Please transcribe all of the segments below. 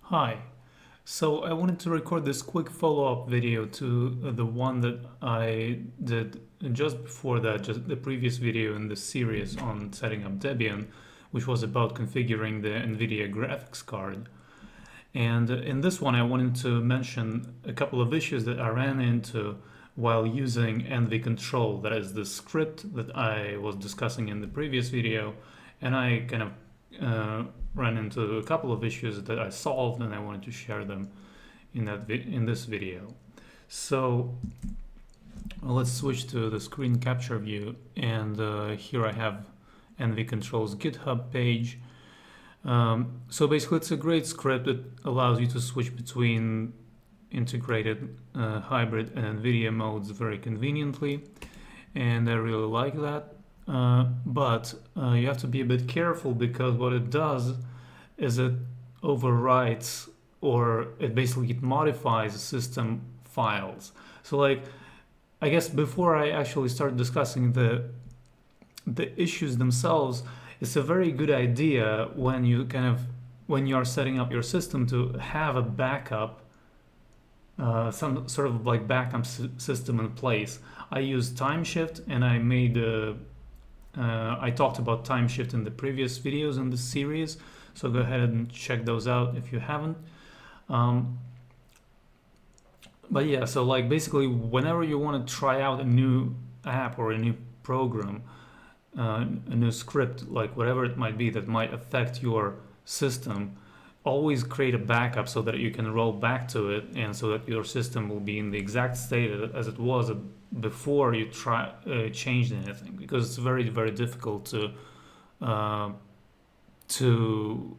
Hi. So I wanted to record this quick follow-up video to the one that I did just before that, just the previous video in the series on setting up Debian, which was about configuring the Nvidia graphics card. And in this one, I wanted to mention a couple of issues that I ran into while using EnvyControl, that is the script that I was discussing in the previous video, and I kind of ran into a couple of issues that I solved, and I wanted to share them in this video. So let's switch to the screen capture view, and here I have EnvyControl's GitHub page. So basically, it's a great script that allows you to switch between integrated, hybrid, and NVIDIA modes very conveniently, and I really like that. But you have to be a bit careful, because what it does is it overwrites, or it modifies system files. So I guess before I actually start discussing the issues themselves, it's a very good idea when you are setting up your system to have a backup, some sort of backup system in place. I use TimeShift, and I talked about TimeShift in the previous videos in this series, so go ahead and check those out if you haven't. But yeah, so basically, whenever you want to try out a new app or a new program, a new script, whatever it might be that might affect your system, always create a backup so that you can roll back to it, and so that your system will be in the exact state as it was before you changed anything, because it's very, very difficult to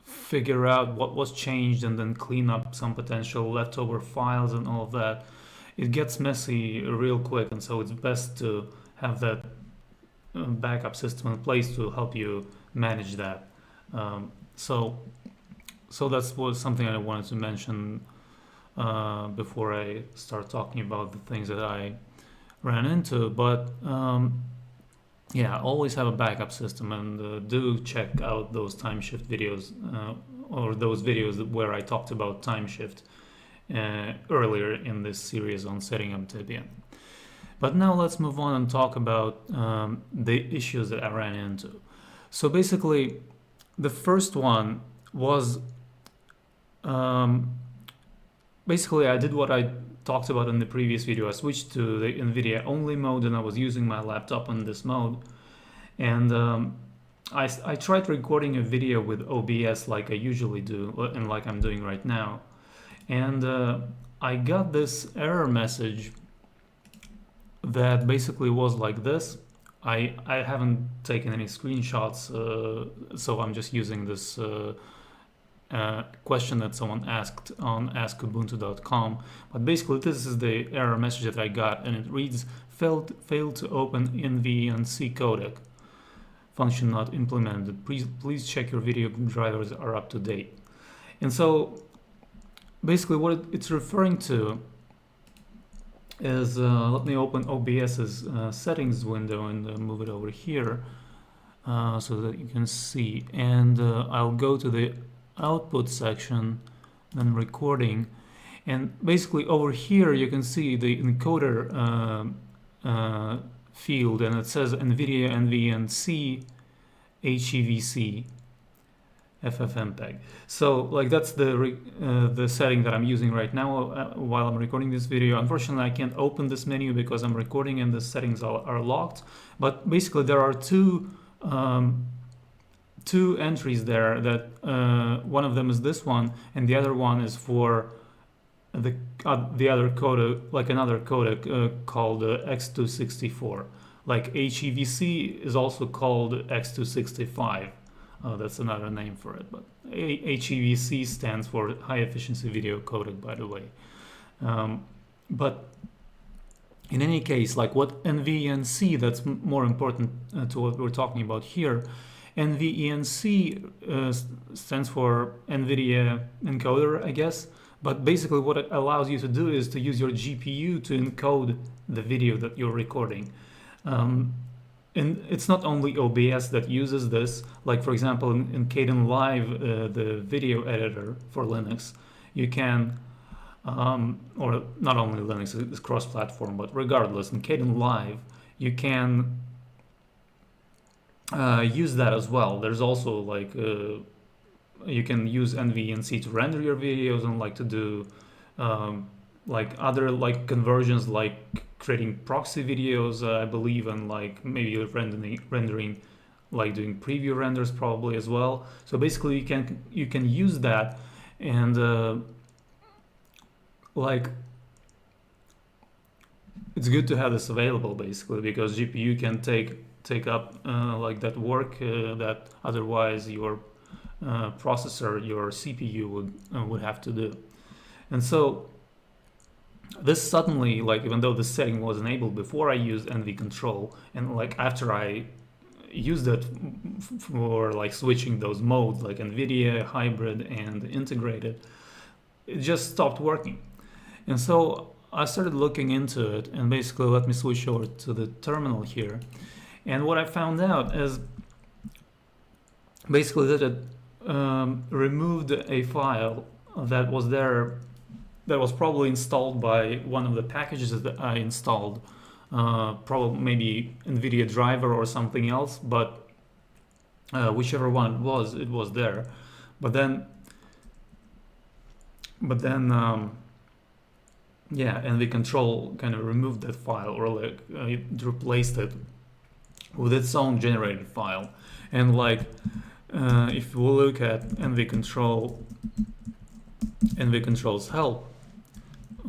figure out what was changed and then clean up some potential leftover files and all of that. It gets messy real quick, and so it's best to have that backup system in place to help you manage that. So that was something I wanted to mention before I start talking about the things that I ran into. But yeah, always have a backup system, and do check out those TimeShift videos, or those videos where I talked about TimeShift earlier in this series on setting up Debian. But now let's move on and talk about the issues that I ran into. So basically, the first one was basically I did what I talked about in the previous video. I switched to the NVIDIA only mode, and I was using my laptop in this mode. And I tried recording a video with OBS like I usually do, and like I'm doing right now. And I got this error message that basically was like this. I haven't taken any screenshots, so I'm just using this question that someone asked on askubuntu.com. But basically, this is the error message that I got, and it reads, failed to open NVENC codec. Function not implemented. Please check your video drivers are up to date. And so basically what it's referring to is, let me open OBS's settings window and move it over here so that you can see. And I'll go to the output section, then recording. And basically over here you can see the encoder field, and it says NVIDIA NVENC HEVC FFmpeg. So that's the setting that I'm using right now while I'm recording this video. Unfortunately, I can't open this menu because I'm recording and the settings are locked. But basically, there are two entries there. That one of them is this one, and the other one is for the other codec, another codec called X264. HEVC is also called X265. That's another name for it, but HEVC stands for High Efficiency Video Codec, by the way. But in any case, what NVENC, that's more important to what we're talking about here. NVENC stands for NVIDIA encoder, I guess. But basically what it allows you to do is to use your GPU to encode the video that you're recording. and it's not only OBS that uses this. Like for example, in Kden Live, the video editor for Linux, you can, or not only Linux, it's cross-platform, but regardless, in Kden Live, you can use that as well. There's also like you can use NVENC to render your videos and like to do like other like conversions, like creating proxy videos, I believe, and like maybe rendering like doing preview renders probably as well. So basically you can use that, and like it's good to have this available basically, because GPU can take up like that work that otherwise your processor, your CPU would have to do. And so this suddenly, like, even though the setting was enabled before I used EnvyControl, and like after I used it for like switching those modes like NVIDIA, hybrid, and integrated, it just stopped working. And so I started looking into it, and basically let me switch over to the terminal here. And what I found out is basically that it removed a file that was there, that was probably installed by one of the packages that I installed, probably maybe NVIDIA driver or something else, but whichever one it was there. But then yeah, EnvyControl kind of removed that file, or like it replaced it with its own generated file. And like if we look at EnvyControl's help,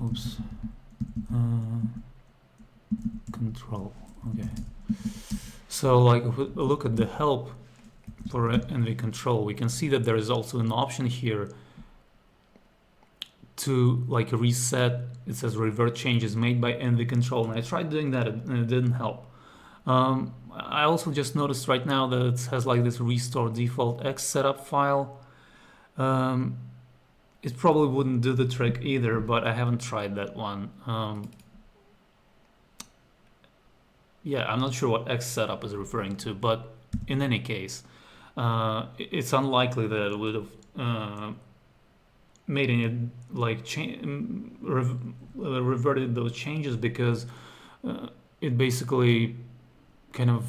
oops, control, okay. So like if we look at the help for EnvyControl, we can see that there is also an option here to like reset. It says revert changes made by EnvyControl, and I tried doing that and it didn't help. I also just noticed right now that it has like this restore default X setup file. It probably wouldn't do the trick either, but I haven't tried that one. Yeah, I'm not sure what X setup is referring to, but in any case, it's unlikely that it would have made any like reverted those changes, because it basically kind of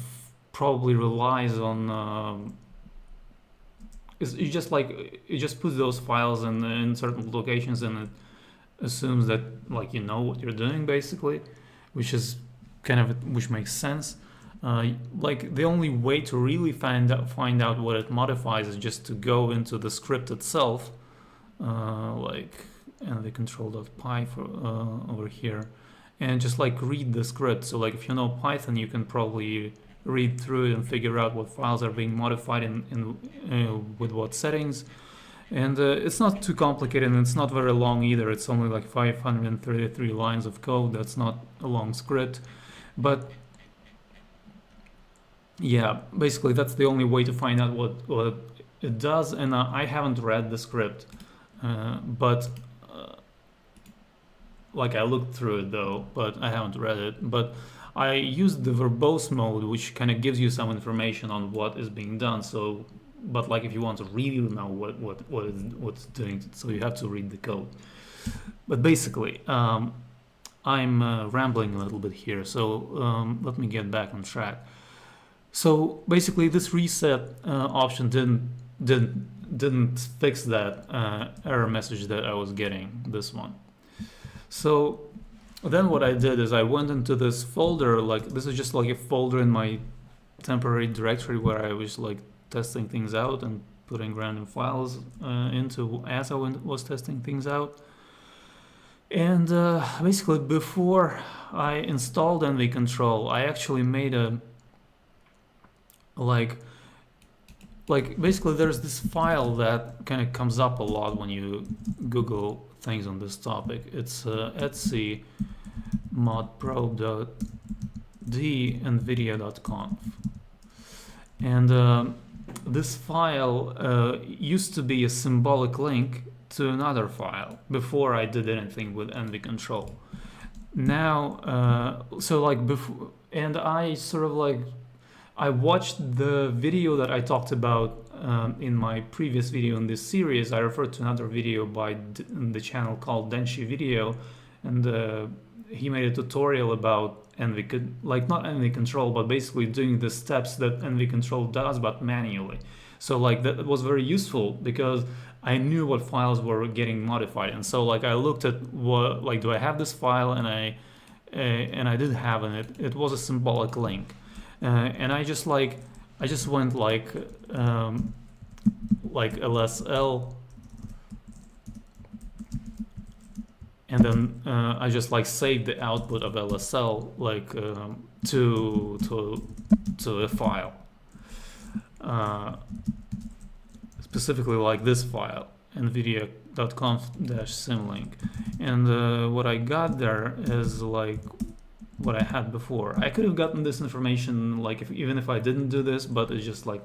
probably relies on it just puts those files in certain locations, and it assumes that like you know what you're doing basically, which makes sense. Like the only way to really find out what it modifies is just to go into the script itself, like NVControl.py for over here, and just like read the script. So like if you know Python, you can probably read through it and figure out what files are being modified in with what settings. And it's not too complicated, and it's not very long either. It's only like 533 lines of code. That's not a long script, but yeah, basically that's the only way to find out what it does. And I haven't read the script, but like I looked through it though, but I haven't read it. But I used the verbose mode, which kind of gives you some information on what is being done. So, but like if you want to really know what's doing, so you have to read the code. But basically, I'm rambling a little bit here. So let me get back on track. So basically, this reset option didn't fix that error message that I was getting. This one. So then what I did is I went into this folder, like this is just like a folder in my temporary directory where I was like testing things out and putting random files into as I was testing things out. And basically before I installed EnvyControl, I actually made a like basically there's this file that kind of comes up a lot when you Google things on this topic. It's etc modprobe.d nvidia.conf, and this file used to be a symbolic link to another file before I did anything with EnvyControl. Now so like before, and I sort of like I watched the video that I talked about in my previous video in this series. I referred to another video by the channel called Denshi Video, and he made a tutorial about like not NVENC, but basically doing the steps that NVENC does, but manually. So like that was very useful because I knew what files were getting modified, and so like I looked at what, like, do I have this file, and I did have it. It was a symbolic link. And I just went like LSL, and then I just like saved the output of LSL like to a file, specifically like this file, nvidia.conf-symlink, and what I got there is like what I had before. I could have gotten this information like even if I didn't do this, but it's just like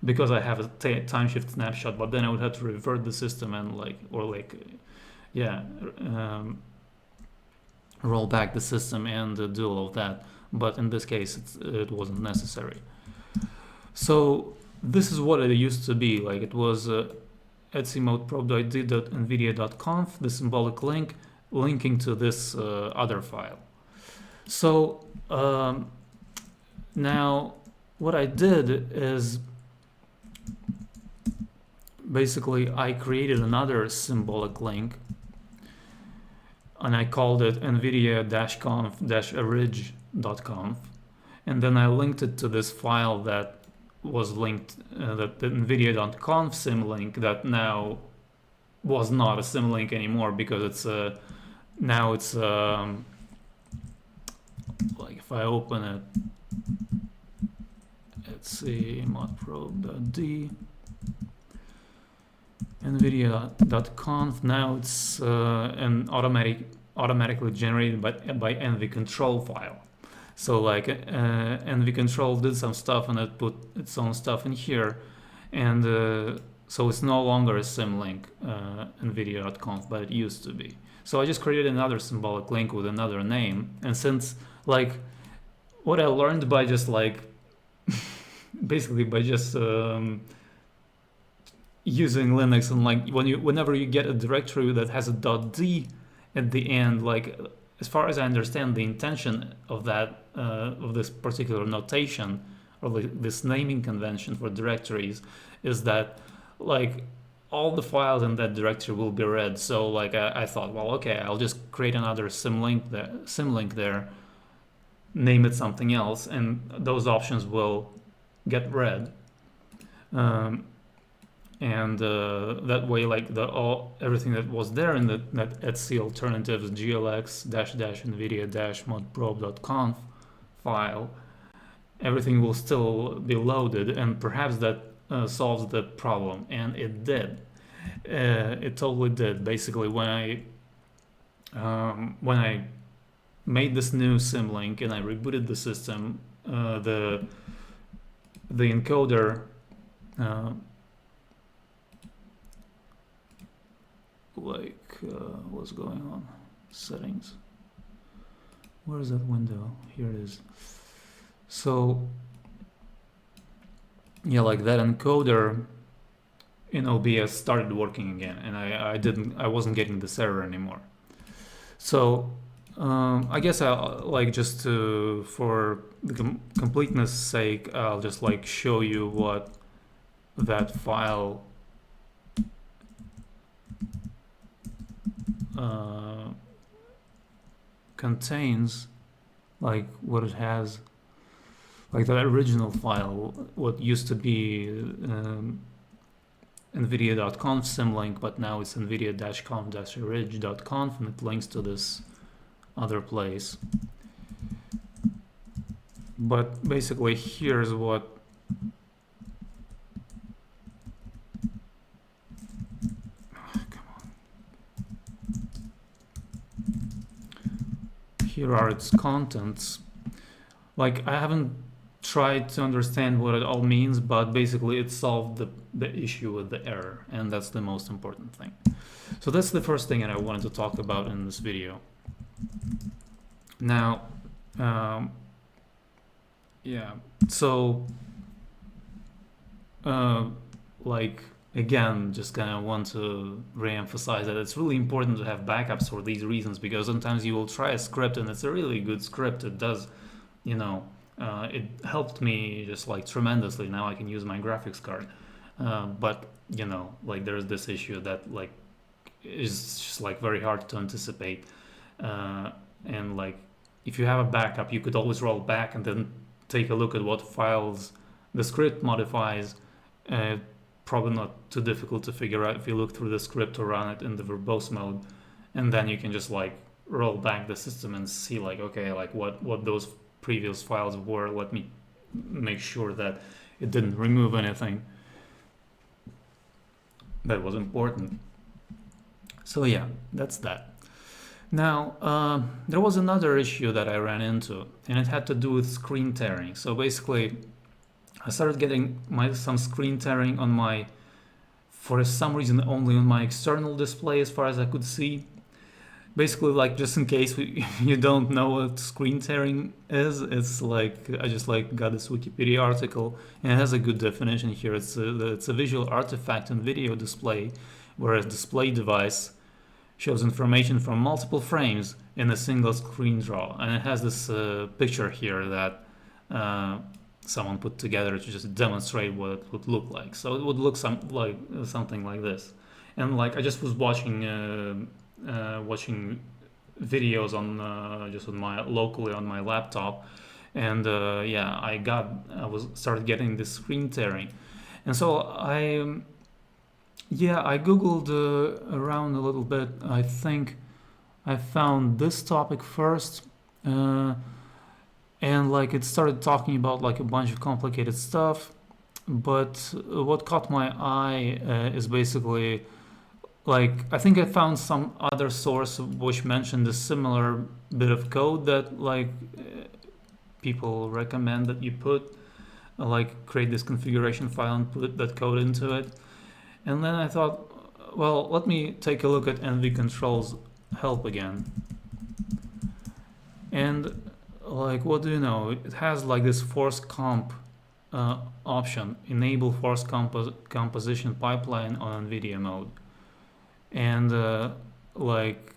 because I have a time shift snapshot, but then I would have to revert the system and roll back the system and do all of that. But in this case, it wasn't necessary. So this is what it used to be. Like it was etc.mode.probe.id.nvidia.conf, the symbolic link linking to this other file. So now what I did is basically I created another symbolic link, and I called it nvidia-conf-orig.conf, and then I linked it to this file that was linked, that the nvidia.conf symlink, that now was not a symlink anymore because it's now it's like if I open it, let's see, modprobe.d, nvidia.conf, now it's an automatically generated by EnvyControl file. So like EnvyControl did some stuff and it put its own stuff in here, and so it's no longer a symlink, nvidia.conf, but it used to be. So I just created another symbolic link with another name, and since like what I learned by just like basically by just using Linux, and like whenever you get a directory that has a .d at the end, like as far as I understand, the intention of that of this particular notation or like this naming convention for directories is that like all the files in that directory will be read. So like I thought, well, okay, I'll just create another symlink there, name it something else, and those options will get read. And that way, like everything that was there in that etc alternatives glx --nvidia -modprobe.conf file, everything will still be loaded, and perhaps that solves the problem, and it did. It totally did. Basically, when I made this new symlink and I rebooted the system, the encoder what's going on? Settings. Where is that window? Here it is. So yeah, like that encoder in OBS started working again, and I wasn't getting this error anymore. So I guess I'll like just for the completeness sake, I'll just like show you what that file contains, like what it has, like that original file, what used to be nvidia.conf symlink, but now it's nvidia-conf-orig.conf, and it links to this other place. But basically here's what here are its contents. Like I haven't tried to understand what it all means, but basically it solved the issue with the error, and that's the most important thing. So that's the first thing that I wanted to talk about in this video. Now yeah, so like again, just kind of want to re-emphasize that it's really important to have backups for these reasons, because sometimes you will try a script and it's a really good script. It does, you know, it helped me just like tremendously. Now I can use my graphics card, but you know, like there's this issue that like is just like very hard to anticipate, and like if you have a backup, you could always roll back and then take a look at what files the script modifies. Uh, Probably not too difficult to figure out if you look through the script or run it in the verbose mode, and then you can just like roll back the system and see like, okay, like what those previous files were. Let me make sure that it didn't remove anything that was important. So yeah, that's that. Now, there was another issue that I ran into, and it had to do with screen tearing. So basically, I started getting some screen tearing on my, for some reason, only on my external display as far as I could see. Basically, like, just in case you don't know what screen tearing is, it's like, I just like got this Wikipedia article, and it has a good definition here. It's a visual artifact in video display where a display device shows information from multiple frames in a single screen draw. And it has this picture here that someone put together to just demonstrate what it would look like. So it would look something like this. And like I just was watching videos on just on my locally on my laptop, and yeah, started getting this screen tearing, and so I googled around a little bit. I think I found this topic first. And like it started talking about like a bunch of complicated stuff, but what caught my eye is basically like I think I found some other source which mentioned a similar bit of code that like people recommend that you put like create this configuration file and put that code into it. And then I thought, well, let me take a look at NVENC's help again. And like, what do you know? It has like this force comp option, enable force composition pipeline on NVIDIA mode. And like,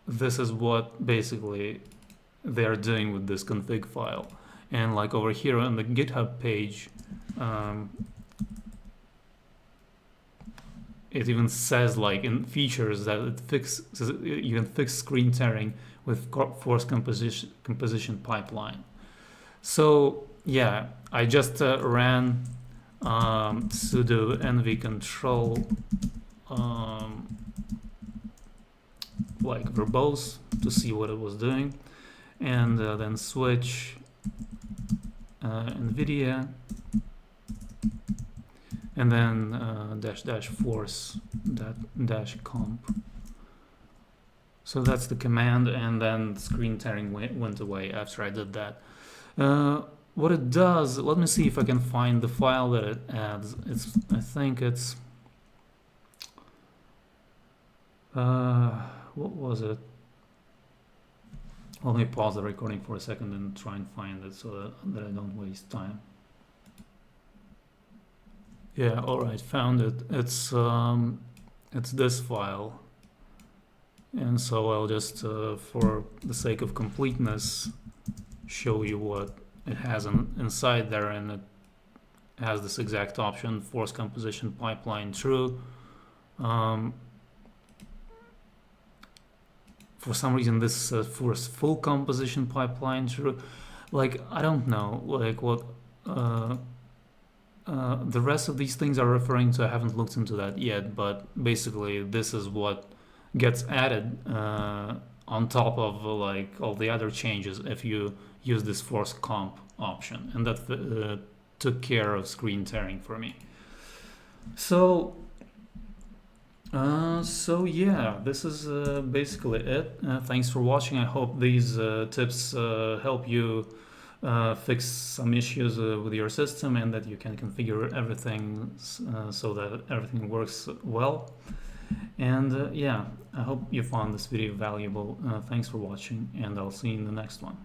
this is what basically they're doing with this config file. And like over here on the GitHub page, it even says like in features that you can fix screen tearing with force composition pipeline. So yeah, I just ran sudo EnvyControl like verbose to see what it was doing, and then switch Nvidia, and then --force -comp. So that's the command, and then screen tearing went away after I did that. What it does, let me see if I can find the file that it adds. I think it's what was it? Let me pause the recording for a second and try and find it so that I don't waste time. Yeah, all right, found it. It's this file, and so I'll just, for the sake of completeness, show you what it has inside there, and it has this exact option: force composition pipeline true. For some reason, this force full composition pipeline true. Like, I don't know, like what the rest of these things are referring to. I haven't looked into that yet, but basically this is what gets added on top of like all the other changes if you use this force comp option, and that took care of screen tearing for me. So yeah, this is basically it. Thanks for watching. I hope these tips help you fix some issues with your system, and that you can configure everything so that everything works well. And yeah, I hope you found this video valuable. Thanks for watching, and I'll see you in the next one.